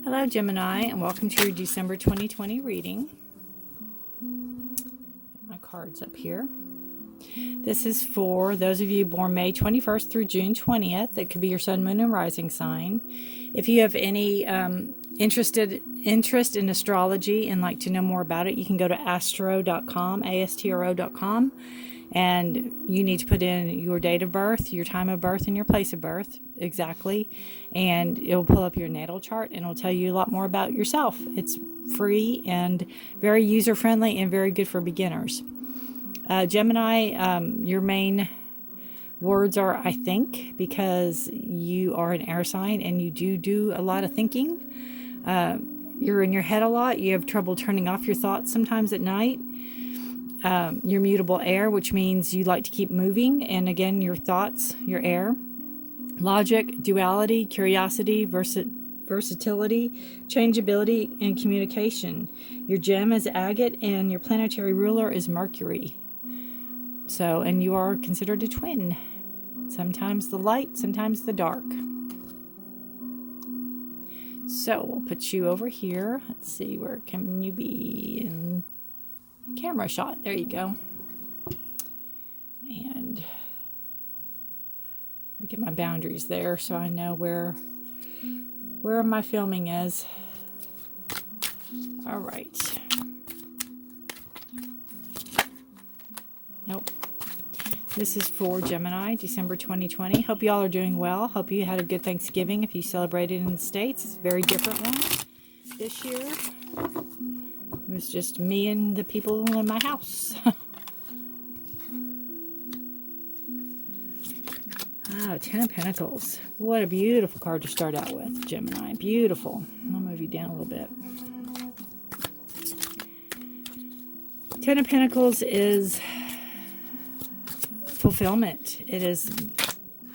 Hello Gemini, and welcome to your December 2020 reading. Get my cards up here. This is for those of you born May 21st through June 20th. It could be your sun, moon, and rising sign. If you have any interest in astrology and like to know more about it, you can go to astro.com, astro.com, and you need to put in your date of birth, your time of birth, and your place of birth exactly, and it will pull up your natal chart and it will tell you a lot more about yourself. It's free and very user-friendly and very good for beginners. Gemini, your main words are I think, because you are an air sign and you do a lot of thinking. You're in your head a lot. You have trouble turning off your thoughts sometimes at night. You're mutable air, which means you like to keep moving. And again, your thoughts, your air. Logic, duality, curiosity, versatility, changeability, and communication. Your gem is agate and your planetary ruler is Mercury. So, and you are considered a twin. Sometimes the light, sometimes the dark. So we'll put you over here. Let's see, where can you be in camera shot? There you go. And I get my boundaries there so I know where my filming is. All right. Nope. This is for Gemini, December 2020. Hope you all are doing well. Hope you had a good Thanksgiving if you celebrated in the States. It's a very different one this year. It was just me and the people in my house. Oh, Ten of Pentacles. What a beautiful card to start out with, Gemini. Beautiful. I'll move you down a little bit. Ten of Pentacles is fulfillment. It is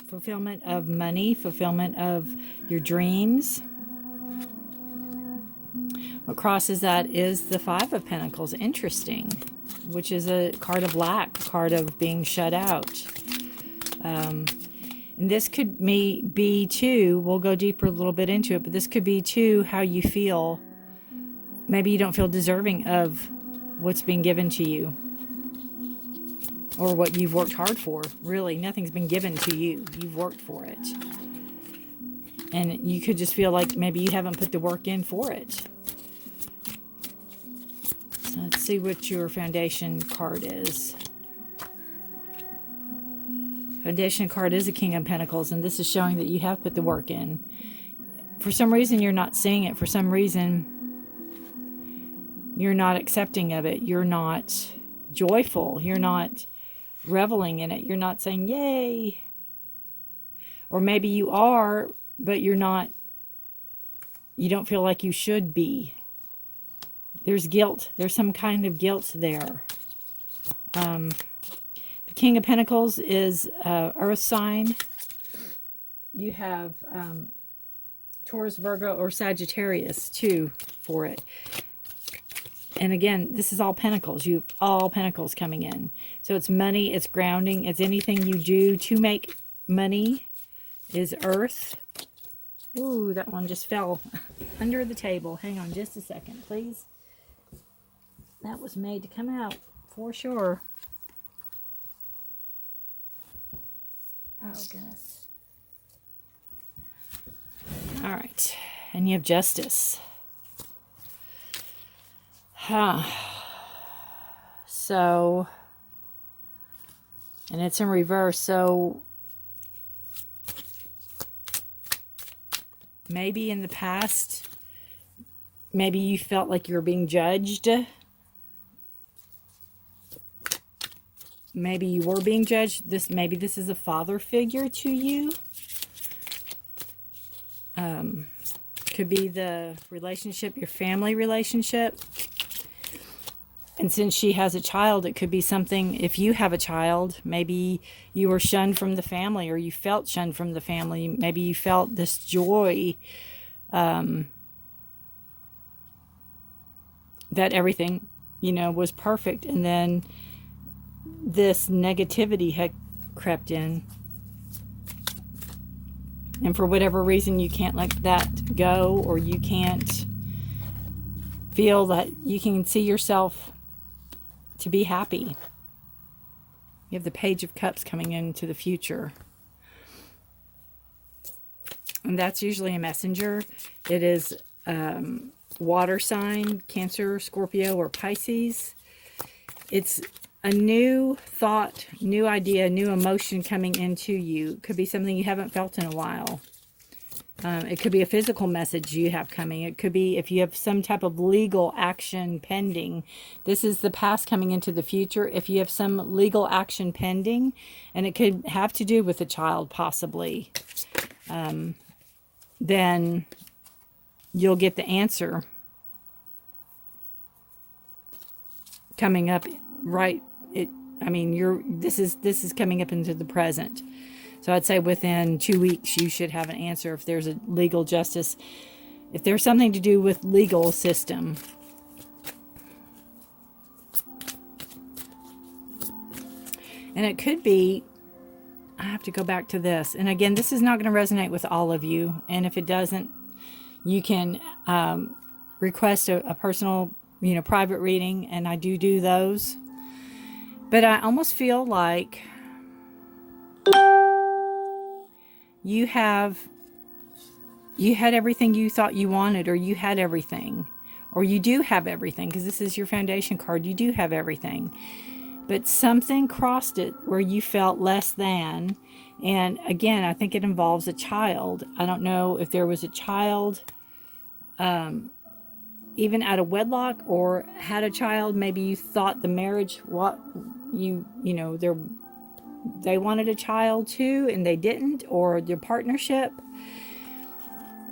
fulfillment of money, fulfillment of your dreams. What crosses that is the Five of Pentacles. Interesting. Which is a card of lack, a card of being shut out. And this could be too, we'll go deeper a little bit into it, but this could be too how you feel. Maybe you don't feel deserving of what's being given to you or what you've worked hard for. Really, nothing's been given to you. You've worked for it. And you could just feel like maybe you haven't put the work in for it. So let's see what your foundation card is. Foundation card is a King of Pentacles, and this is showing that you have put the work in. For some reason, you're not seeing it. For some reason, you're not accepting of it. You're not joyful. You're not reveling in it. You're not saying, yay. Or maybe you are, but you're not, you don't feel like you should be. There's guilt. There's some kind of guilt there. The King of Pentacles is earth sign. You have Taurus, Virgo, or Sagittarius too for it. And again, this is all pentacles. You have all pentacles coming in. So it's money, it's grounding, it's anything you do to make money is earth. Ooh, that one just fell under the table. Hang on just a second, please. That was made to come out for sure. Oh, goodness. All right. And you have Justice. So, and it's in reverse. So, maybe in the past, maybe you felt like you were being judged. Maybe you were being judged. Maybe this is a father figure to you. Could be the relationship, your family relationship. And since she has a child, it could be something, if you have a child, maybe you were shunned from the family, or you felt shunned from the family. Maybe you felt this joy that everything, was perfect. And then this negativity had crept in. And for whatever reason, you can't let that go, or you can't feel that you can see yourself to be happy. You have the Page of Cups coming into the future. And that's usually a messenger. It is water sign, Cancer, Scorpio, or Pisces. It's a new thought, new idea, new emotion coming into you. It could be something you haven't felt in a while. It could be a physical message you have coming. It could be if you have some type of legal action pending. This is the past coming into the future. If you have some legal action pending, and it could have to do with a child possibly, then you'll get the answer coming up right. This is coming up into the present. So I'd say within 2 weeks you should have an answer if there's a legal justice, if there's something to do with legal system. And it could be, I have to go back to this. And again, this is not going to resonate with all of you. And if it doesn't, you can request a personal, private reading. And I do those. But I almost feel like you had everything you thought you wanted, or you had everything, or you do have everything, because this is your foundation card. You do have everything. But something crossed it where you felt less than. And again, I think it involves a child. I don't know if there was a child even out of wedlock, or had a child. Maybe you thought the marriage, they wanted a child too and they didn't, or their partnership.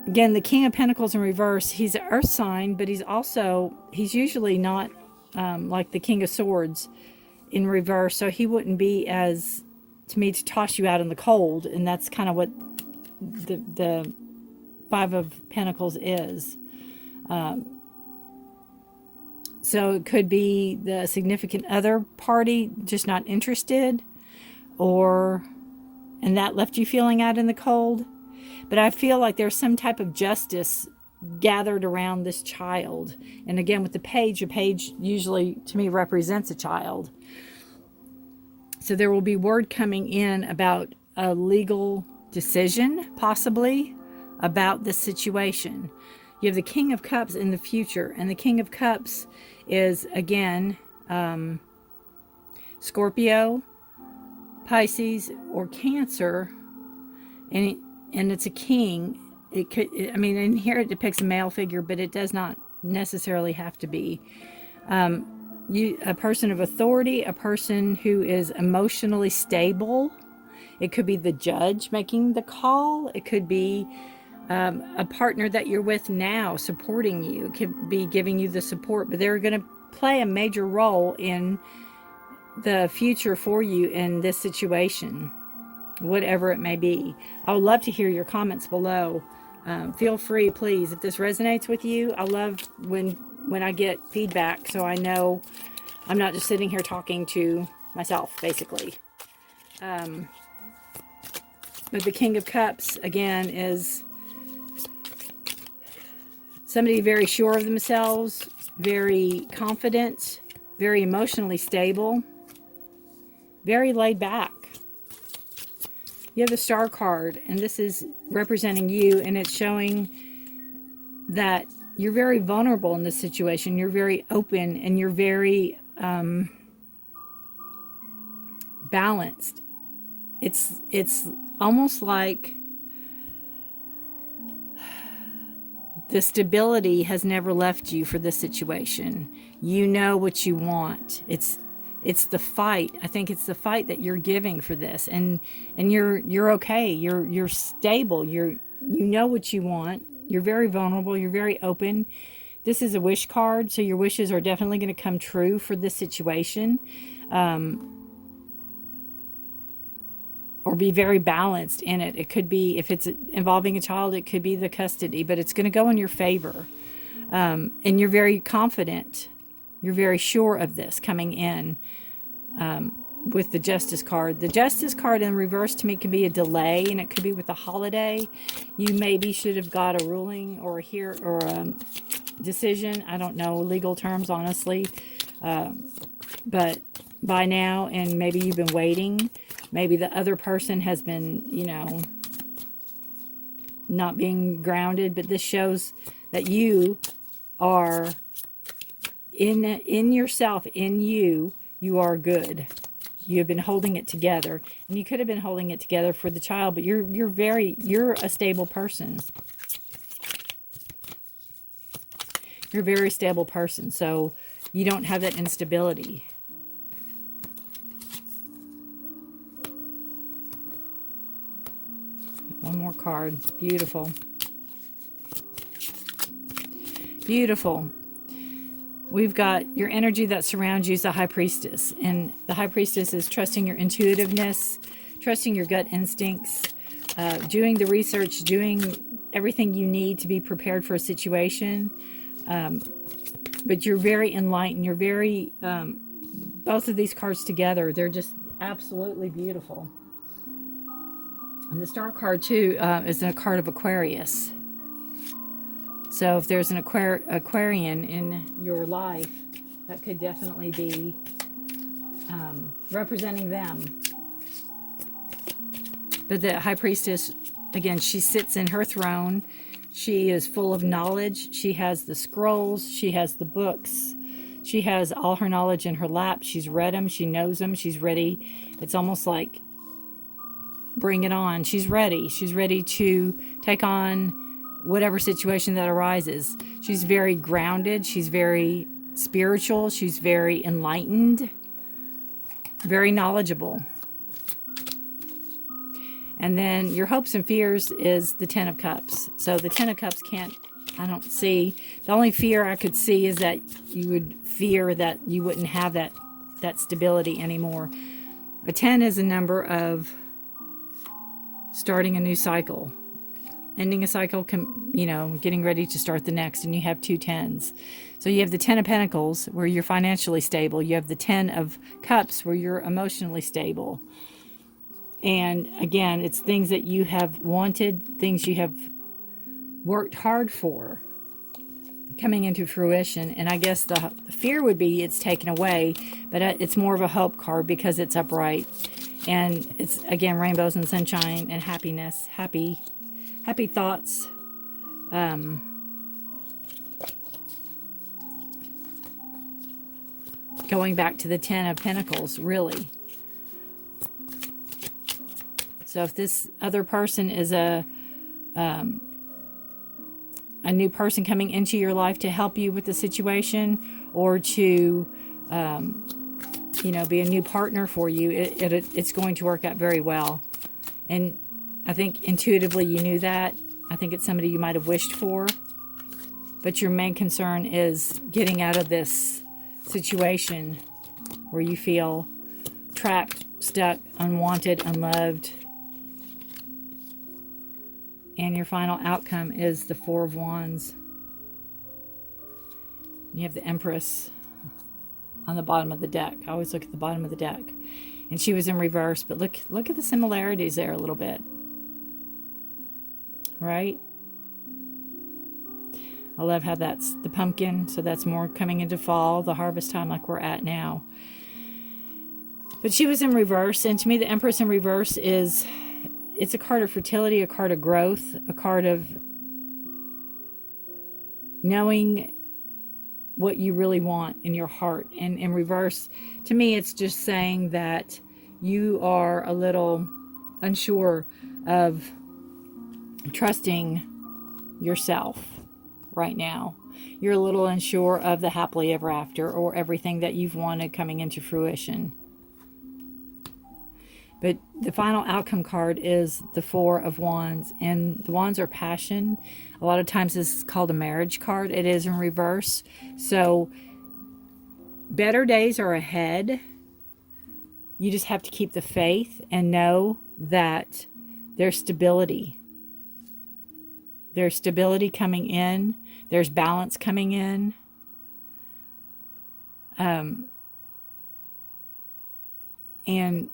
Again, the King of Pentacles in reverse, he's an earth sign, but he's usually not like the King of Swords in reverse, so he wouldn't be as, to me, to toss you out in the cold. And that's kind of what the Five of Pentacles is. So it could be the significant other party just not interested, and that left you feeling out in the cold. But I feel like there's some type of justice gathered around this child. And again, with the page, a page usually to me represents a child. So there will be word coming in about a legal decision, possibly, about this situation. You have the King of Cups in the future, and the King of Cups is, again, Scorpio, Pisces, or Cancer, and it's a king. It could, in here it depicts a male figure, but it does not necessarily have to be. A person of authority, a person who is emotionally stable. It could be the judge making the call. It could be a partner that you're with now supporting you. It could be giving you the support, but they're going to play a major role in the future for you in this situation, whatever it may be. I would love to hear your comments below. Feel free, please, if this resonates with you. I love when I get feedback, so I know I'm not just sitting here talking to myself, basically. But the King of Cups, again, is somebody very sure of themselves, very confident, very emotionally stable, very laid back. You have the Star card, and this is representing you, and it's showing that you're very vulnerable in this situation. You're very open, and you're very balanced. It's almost like the stability has never left you for this situation. You know what you want. It's the fight. I think it's the fight that you're giving for this, and you're okay. You're stable. You know what you want. You're very vulnerable. You're very open. This is a wish card, so your wishes are definitely going to come true for this situation. Or be very balanced in it. It could be, if it's involving a child, it could be the custody, but it's going to go in your favor. And you're very confident. You're very sure of this coming in. with the Justice card. The Justice card in reverse to me can be a delay, and it could be with a holiday. You maybe should have got a ruling or a decision. I don't know legal terms, honestly. But by now, and maybe you've been waiting. Maybe the other person has been, not being grounded. But this shows that you are in yourself, in you are good. You have been holding it together, and you could have been holding it together for the child, but you're a stable person. You're a very stable person, so you don't have that instability. One more card. Beautiful. Beautiful. We've got your energy that surrounds you is the High Priestess. And the High Priestess is trusting your intuitiveness, trusting your gut instincts, doing the research, doing everything you need to be prepared for a situation. But you're very enlightened. You're very, both of these cards together, they're just absolutely beautiful. And the Star card, too, is a card of Aquarius. So if there's an Aquarian in your life, that could definitely be representing them. But the High Priestess, again, she sits in her throne. She is full of knowledge. She has the scrolls. She has the books. She has all her knowledge in her lap. She's read them. She knows them. She's ready. It's almost like, bring it on. She's ready. She's ready to take on whatever situation that arises. She's very grounded. She's very spiritual. She's very enlightened. Very knowledgeable. And then your hopes and fears is the Ten of Cups. So the Ten of Cups I don't see. The only fear I could see is that you would fear that you wouldn't have that stability anymore. A 10 is a number of starting a new cycle. Ending a cycle, getting ready to start the next, and you have two 10s. So you have the 10 of Pentacles, where you're financially stable. You have the 10 of Cups, where you're emotionally stable. And again, it's things that you have wanted, things you have worked hard for, coming into fruition. And I guess the fear would be it's taken away, but it's more of a hope card because it's upright. And it's, again, rainbows and sunshine and happiness, happy thoughts. Going back to the 10 of Pentacles, really. So if this other person is a new person coming into your life to help you with the situation, or to be a new partner for you, it's going to work out very well. And I think intuitively you knew that. I think it's somebody you might have wished for. But your main concern is getting out of this situation where you feel trapped, stuck, unwanted, unloved. And your final outcome is the Four of Wands. You have the Empress on the bottom of the deck. I always look at the bottom of the deck. And she was in reverse, but look at the similarities there a little bit. Right? I love how that's the pumpkin, so that's more coming into fall, the harvest time like we're at now. But she was in reverse, and to me the Empress in reverse it's a card of fertility, a card of growth, a card of knowing what you really want in your heart. And in reverse, to me, it's just saying that you are a little unsure of trusting yourself right now. You're a little unsure of the happily ever after or everything that you've wanted coming into fruition. But the final outcome card is the Four of Wands, and the Wands are passion. A lot of times this is called a marriage card. It is in reverse. So better days are ahead. You just have to keep the faith and know that there's stability. There's stability coming in. There's balance coming in. and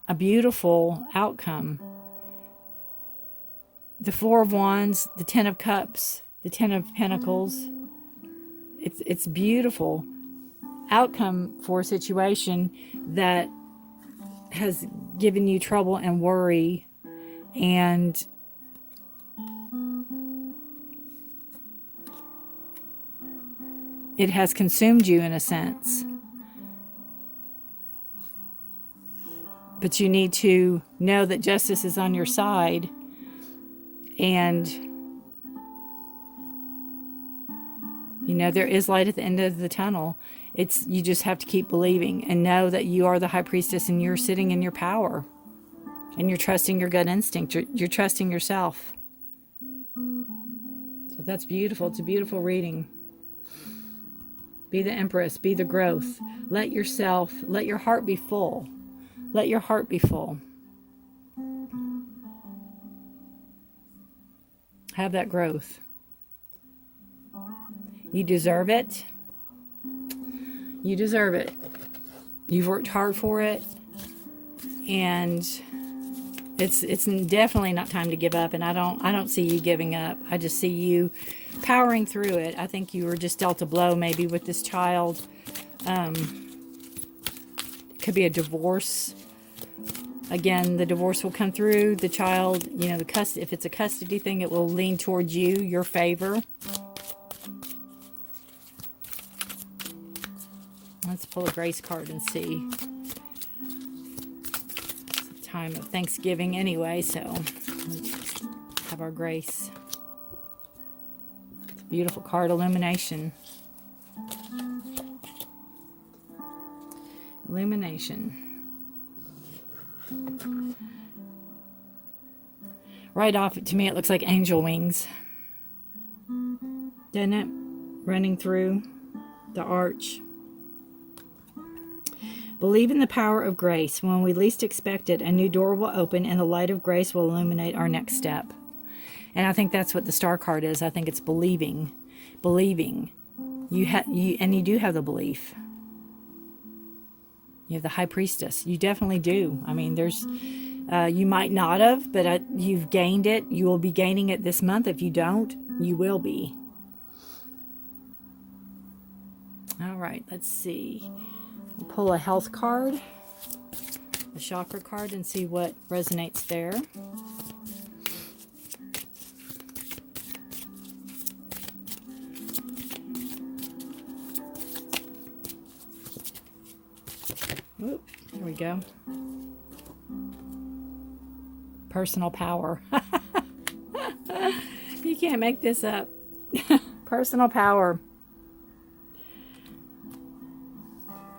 a beautiful outcome. The Four of Wands, the Ten of Cups, the Ten of Pentacles. It's beautiful outcome for a situation that has given you trouble and worry, and it has consumed you in a sense. But you need to know that justice is on your side, and you know there is light at the end of the tunnel. You just have to keep believing and know that you are the High Priestess and you're sitting in your power, and you're trusting your gut instinct. You're trusting yourself. So that's beautiful. It's a beautiful reading. Be the Empress. Be the growth. Let your heart be full. Let your heart be full. Have that growth. You deserve it. You deserve it. You've worked hard for it. And it's definitely not time to give up. And I don't see you giving up. I just see you powering through it. I think you were just dealt a blow maybe with this child. It could be a divorce. Again, the divorce will come through. The child, you know, if it's a custody thing, it will lean towards you, your favor. Let's pull a grace card and see. It's a time of Thanksgiving anyway, so let's have our grace. It's a beautiful card, illumination. Illumination. Right off, to me, it looks like angel wings. Doesn't it? Running through the arch. Believe in the power of grace. When we least expect it, a new door will open and the light of grace will illuminate our next step. And I think that's what the star card is. I think it's believing. Believing. And you do have the belief. You have the High Priestess. You definitely do. I mean, you might not have, but you've gained it. You will be gaining it this month. If you don't, you will be. All right, let's see. We'll pull a health card, a chakra card, and see what resonates there. Oop, here we go. Personal power. You can't make this up. Personal power.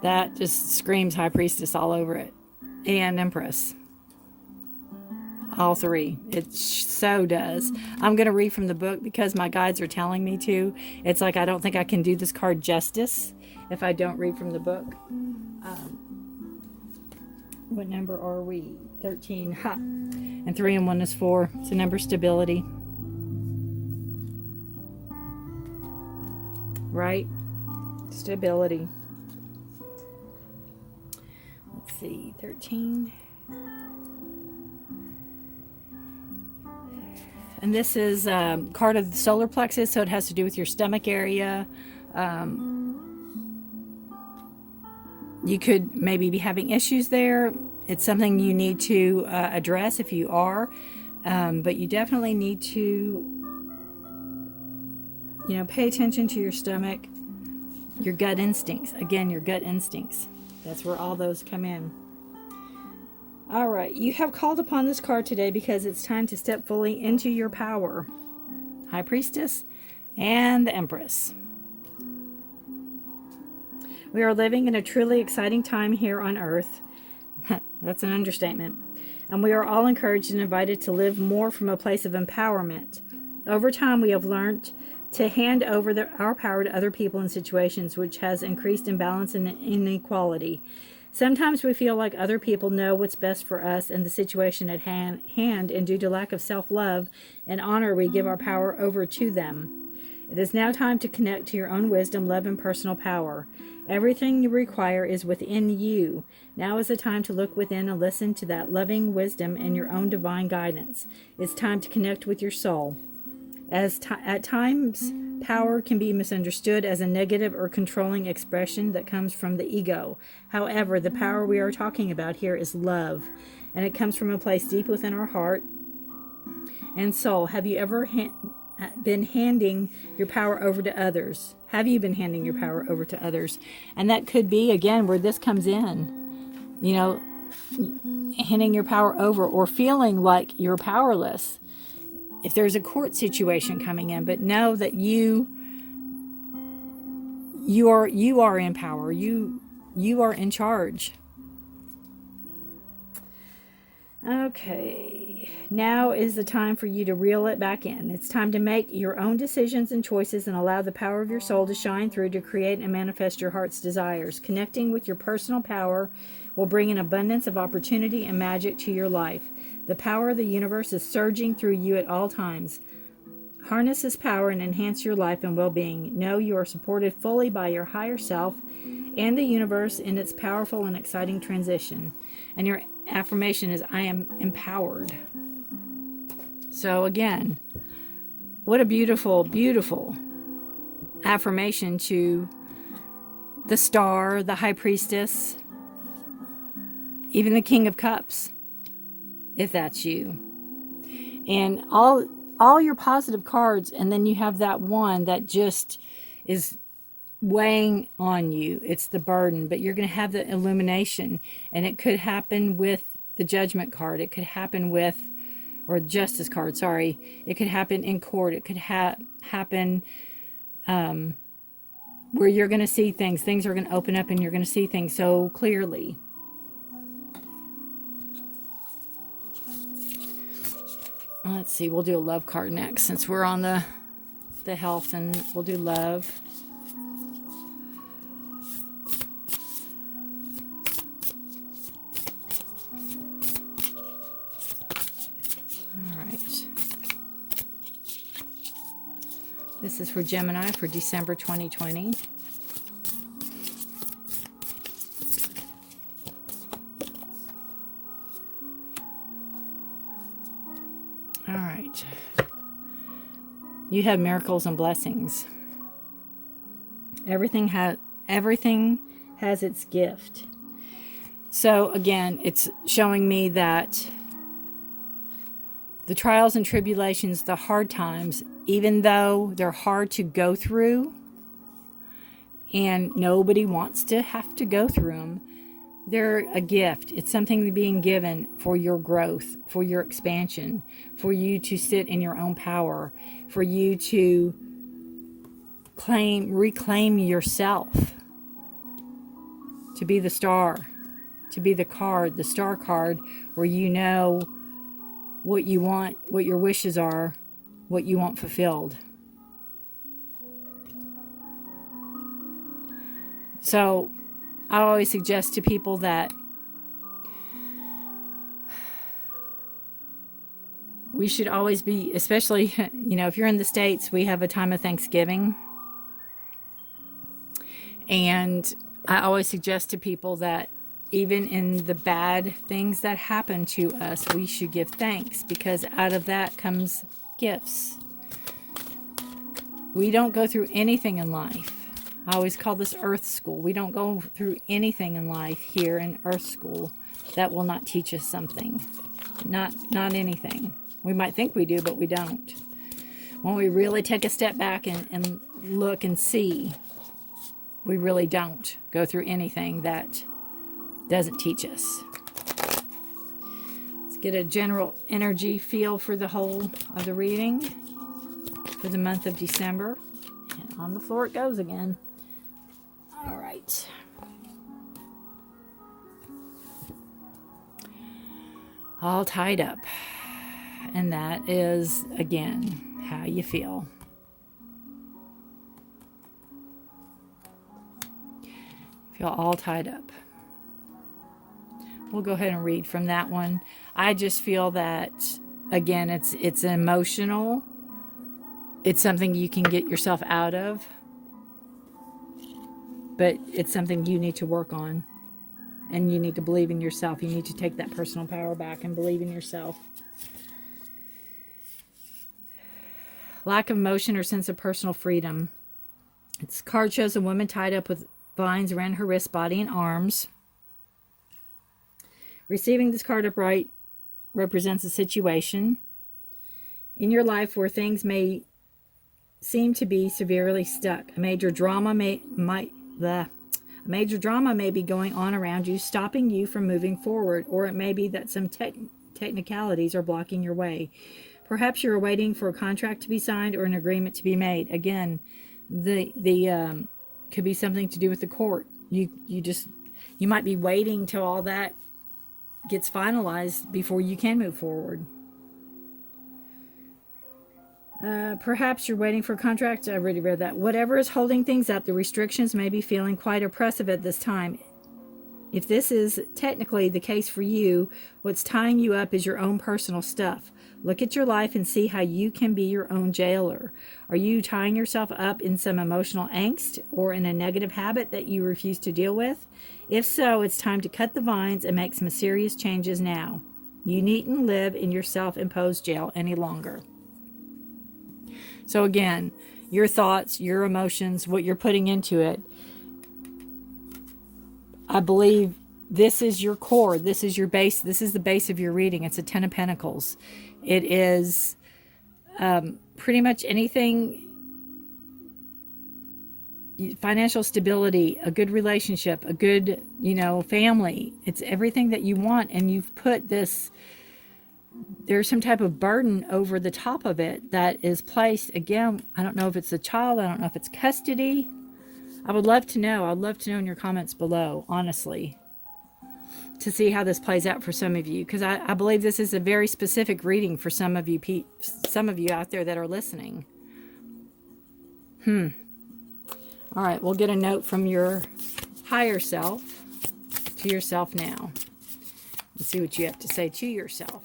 That just screams High Priestess all over it. And Empress. All three. It so does. I'm going to read from the book because my guides are telling me to. It's like I don't think I can do this card justice if I don't read from the book. What number are we? 13. Ha! And 3 and 1 is 4. It's a number of stability. Right? Stability. Let's see. 13. And this is card of the solar plexus, so it has to do with your stomach area. You could maybe be having issues there. It's something you need to address if you are. But you definitely need to, pay attention to your stomach, your gut instincts. Again, your gut instincts. That's where all those come in. All right. You have called upon this card today because it's time to step fully into your power. High Priestess and the Empress. We are living in a truly exciting time here on Earth. That's an understatement. And we are all encouraged and invited to live more from a place of empowerment. Over time, we have learned to hand over our power to other people and situations, which has increased imbalance and inequality. Sometimes we feel like other people know what's best for us and the situation at hand, and due to lack of self-love and honor, we give our power over to them. It is now time to connect to your own wisdom, love, and personal power. Everything you require is within you. Now is the time to look within and listen to that loving wisdom and your own divine guidance. It's time to connect with your soul. At times, power can be misunderstood as a negative or controlling expression that comes from the ego. However, the power we are talking about here is love, and it comes from a place deep within our heart and soul. Have you ever been handing your power over to others? Have you been handing your power over to others? And that could be, again, where this comes in. You know, handing your power over or feeling like you're powerless. If there's a court situation coming in, but know that you are in power. You are in charge. Okay, now is the time for you to reel it back in. It's time to make your own decisions and choices and allow the power of your soul to shine through to create and manifest your heart's desires. Connecting with your personal power will bring an abundance of opportunity and magic to your life. The power of the universe is surging through you at all times. Harness this power and enhance your life and well-being. Know you are supported fully by your higher self and the universe in its powerful and exciting transition. And your affirmation is, I am empowered. So again, what a beautiful, beautiful affirmation to the star, the high priestess, even the King of Cups, if that's you. And all your positive cards, and then you have that one that just is weighing on you. It's the burden, but you're going to have the illumination, and it could happen with the Judgment card. It could happen with, or Justice card, sorry. It could happen in court. It could happen where you're going to see things. Things are going to open up and you're going to see things so clearly. Let's see, we'll do a love card next since we're on the health, and we'll do love. This is for Gemini for December 2020. All right. You have miracles and blessings. Everything has its gift. So again, it's showing me that the trials and tribulations, the hard times, even though they're hard to go through, and nobody wants to have to go through them, they're a gift. It's something being given for your growth, for your expansion, for you to sit in your own power, for you to reclaim yourself, to be the star, to be the star card, where you know what you want, what your wishes are, what you want fulfilled. So I always suggest to people that we should always be, especially, if you're in the States, we have a time of Thanksgiving. And I always suggest to people that even in the bad things that happen to us, we should give thanks, because out of that comes gifts. We don't go through anything in life. I always call this Earth School. We don't go through anything in life here in Earth School that will not teach us something. Not anything. We might think we do, but we don't. When we really take a step back and look and see, we really don't go through anything that doesn't teach us. Let's get a general energy feel for the whole of the reading for the month of December. And on the floor it goes again. All right. All tied up. And that is, again, how you feel. Feel all tied up. We'll go ahead and read from that one. I just feel that, again, it's emotional. it's something you can get yourself out of, but it's something you need to work on. And you need to believe in yourself. You need to take that personal power back and believe in yourself. Lack of motion or sense of personal freedom. This card shows a woman tied up with vines around her wrist, body, and arms. Receiving this card upright represents a situation in your life where things may seem to be severely stuck. A major drama may be going on around you, stopping you from moving forward, or it may be that some technicalities are blocking your way. Perhaps you're waiting for a contract to be signed or an agreement to be made. Again, the could be something to do with the court. You might be waiting till all that gets finalized before you can move forward. Perhaps you're waiting for a contract. I already read that. Whatever is holding things up, the restrictions may be feeling quite oppressive at this time. If this is technically the case for you, what's tying you up is your own personal stuff. Look at your life and see how you can be your own jailer. Are you tying yourself up in some emotional angst or in a negative habit that you refuse to deal with? If so, it's time to cut the vines and make some serious changes now. You needn't live in your self-imposed jail any longer. So again, your thoughts, your emotions, what you're putting into it, I believe this is your core. This is your base. This is the base of your reading. It's a 10 of Pentacles. It is pretty much anything, financial stability, a good relationship, a good, family. It's everything that you want. And you've put this, there's some type of burden over the top of it that is placed. Again, I don't know if it's a child. I don't know if it's custody. I would love to know. I'd love to know in your comments below, honestly, to see how this plays out for some of you. Because I believe this is a very specific reading for some of you out there that are listening. All right, we'll get a note from your higher self to yourself now. Let's see what you have to say to yourself.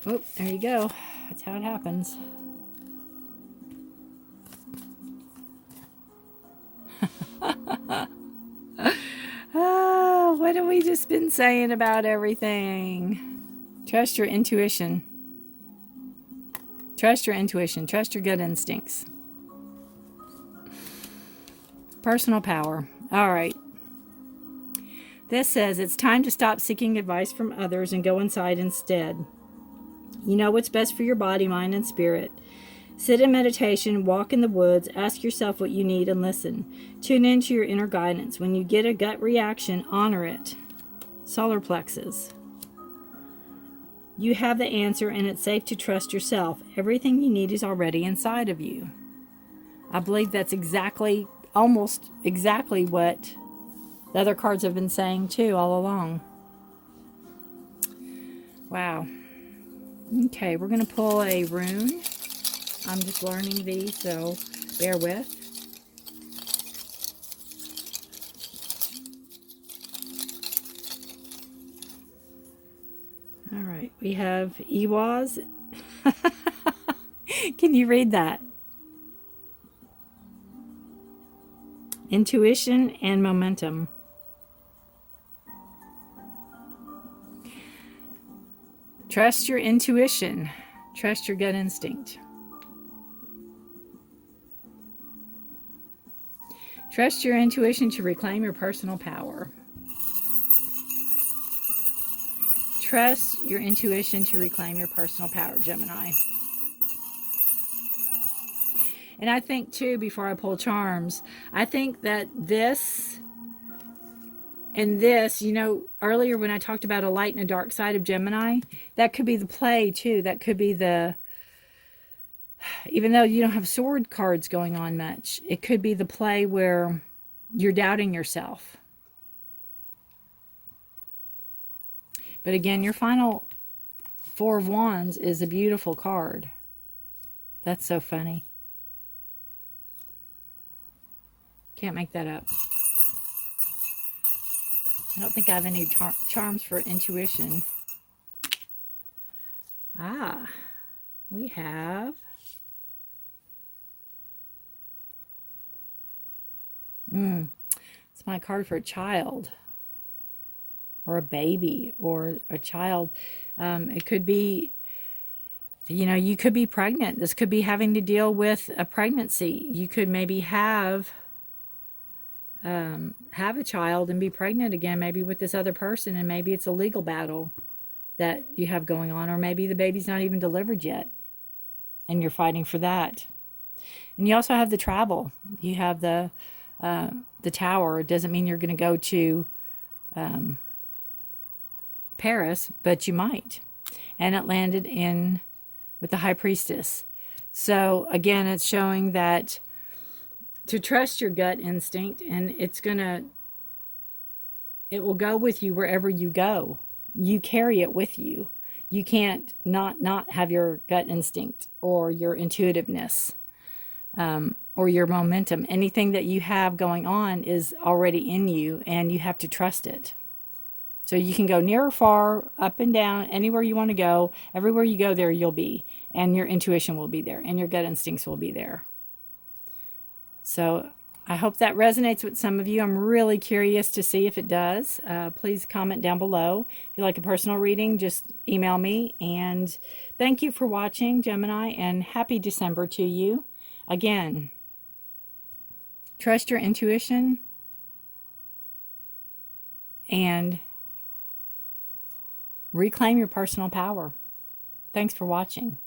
Oh, there you go. That's how it happens. What have we just been saying about everything? Trust your intuition. Trust your intuition. Trust your gut instincts. Personal power. All right. This says it's time to stop seeking advice from others and go inside instead. You know what's best for your body, mind, and spirit. Sit in meditation, walk in the woods, ask yourself what you need, and listen. Tune into your inner guidance. When you get a gut reaction, honor it. Solar plexus. You have the answer, and it's safe to trust yourself. Everything you need is already inside of you. I believe that's almost exactly what the other cards have been saying too all along. Wow. Okay, we're going to pull a rune. I'm just learning these, so bear with. All right, we have Iwaz. Can you read that? Intuition and momentum. Trust your intuition. Trust your gut instinct. Trust your intuition to reclaim your personal power. Trust your intuition to reclaim your personal power, Gemini. And I think, too, before I pull charms, I think that this and this, earlier when I talked about a light and a dark side of Gemini, that could be the play, too. That could be even though you don't have sword cards going on much, it could be the play where you're doubting yourself. But again, your final Four of Wands is a beautiful card. That's so funny. Can't make that up. I don't think I have any charms for intuition. we have it's my card for a child or a baby or a child. It could be, you know, you could be pregnant. This could be having to deal with a pregnancy. You could maybe have a child and be pregnant again, maybe with this other person, and maybe it's a legal battle that you have going on, or maybe the baby's not even delivered yet and you're fighting for that. And you also have the travel. You have the tower. It doesn't mean you're going to go to Paris, but you might. And it landed in with the High Priestess. So again, it's showing that to trust your gut instinct, and it will go with you wherever you go. You carry it with you. You can't not have your gut instinct or your intuitiveness or your momentum. Anything that you have going on is already in you, and you have to trust it. So you can go near or far, up and down, anywhere you want to go. Everywhere you go, there you'll be. And your intuition will be there. And your gut instincts will be there. So I hope that resonates with some of you. I'm really curious to see if it does. Please comment down below. If you like a personal reading, just email me. And thank you for watching, Gemini, and happy December to you. Again, trust your intuition and reclaim your personal power. Thanks for watching.